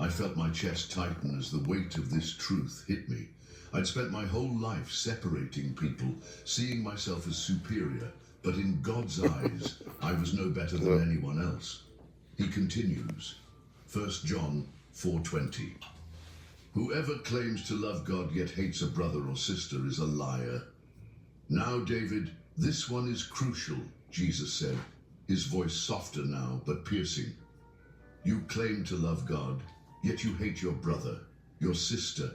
I felt my chest tighten as the weight of this truth hit me. I'd spent my whole life separating people, seeing myself as superior, but in God's eyes, I was no better than anyone else. He continues, 1 John 4:20. Whoever claims to love God yet hates a brother or sister is a liar. Now, David, this one is crucial, Jesus said, his voice softer now but piercing. You claim to love God, yet you hate your brother, your sister.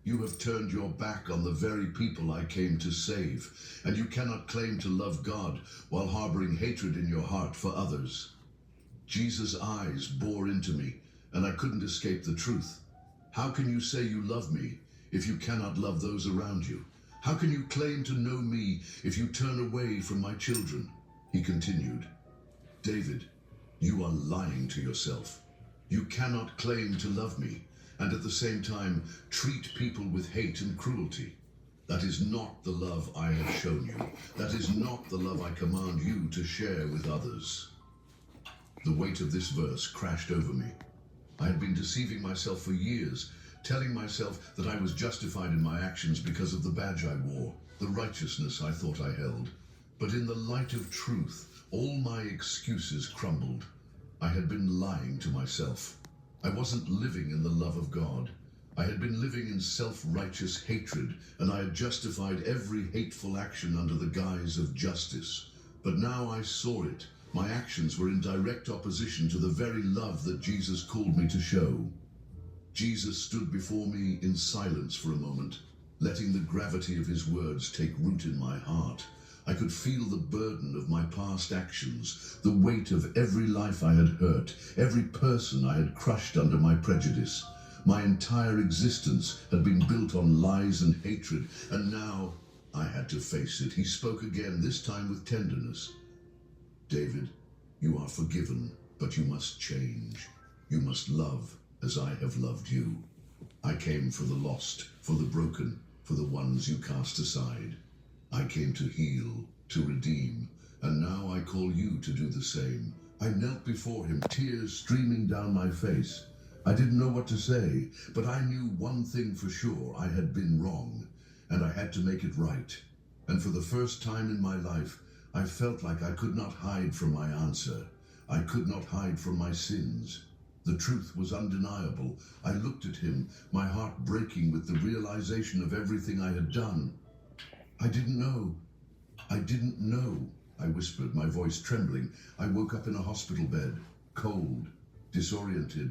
You have turned your back on the very people I came to save, and you cannot claim to love God while harboring hatred in your heart for others. Jesus' eyes bore into me, and I couldn't escape the truth. How can you say you love me if you cannot love those around you? How can you claim to know me if you turn away from my children? He continued, David, you are lying to yourself. You cannot claim to love me and at the same time treat people with hate and cruelty. That is not the love I have shown you. That is not the love I command you to share with others. The weight of this verse crashed over me. I had been deceiving myself for years, telling myself that I was justified in my actions because of the badge I wore, the righteousness I thought I held. But in the light of truth, all my excuses crumbled. I had been lying to myself. I wasn't living in the love of God. I had been living in self-righteous hatred, and I had justified every hateful action under the guise of justice. But now I saw it. My actions were in direct opposition to the very love that Jesus called me to show. Jesus stood before me in silence for a moment, letting the gravity of his words take root in my heart. I could feel the burden of my past actions, the weight of every life I had hurt, every person I had crushed under my prejudice. My entire existence had been built on lies and hatred, and now I had to face it. He spoke again, this time with tenderness. David, you are forgiven, but you must change. You must love as I have loved you. I came for the lost, for the broken, for the ones you cast aside. I came to heal, to redeem, and now I call you to do the same. I knelt before him, tears streaming down my face. I didn't know what to say, but I knew one thing for sure. I had been wrong, and I had to make it right. And for the first time in my life, I felt like I could not hide from my answer. I could not hide from my sins. The truth was undeniable. I looked at him, my heart breaking with the realization of everything I had done. I didn't know, I whispered, my voice trembling. I woke up in a hospital bed, cold, disoriented.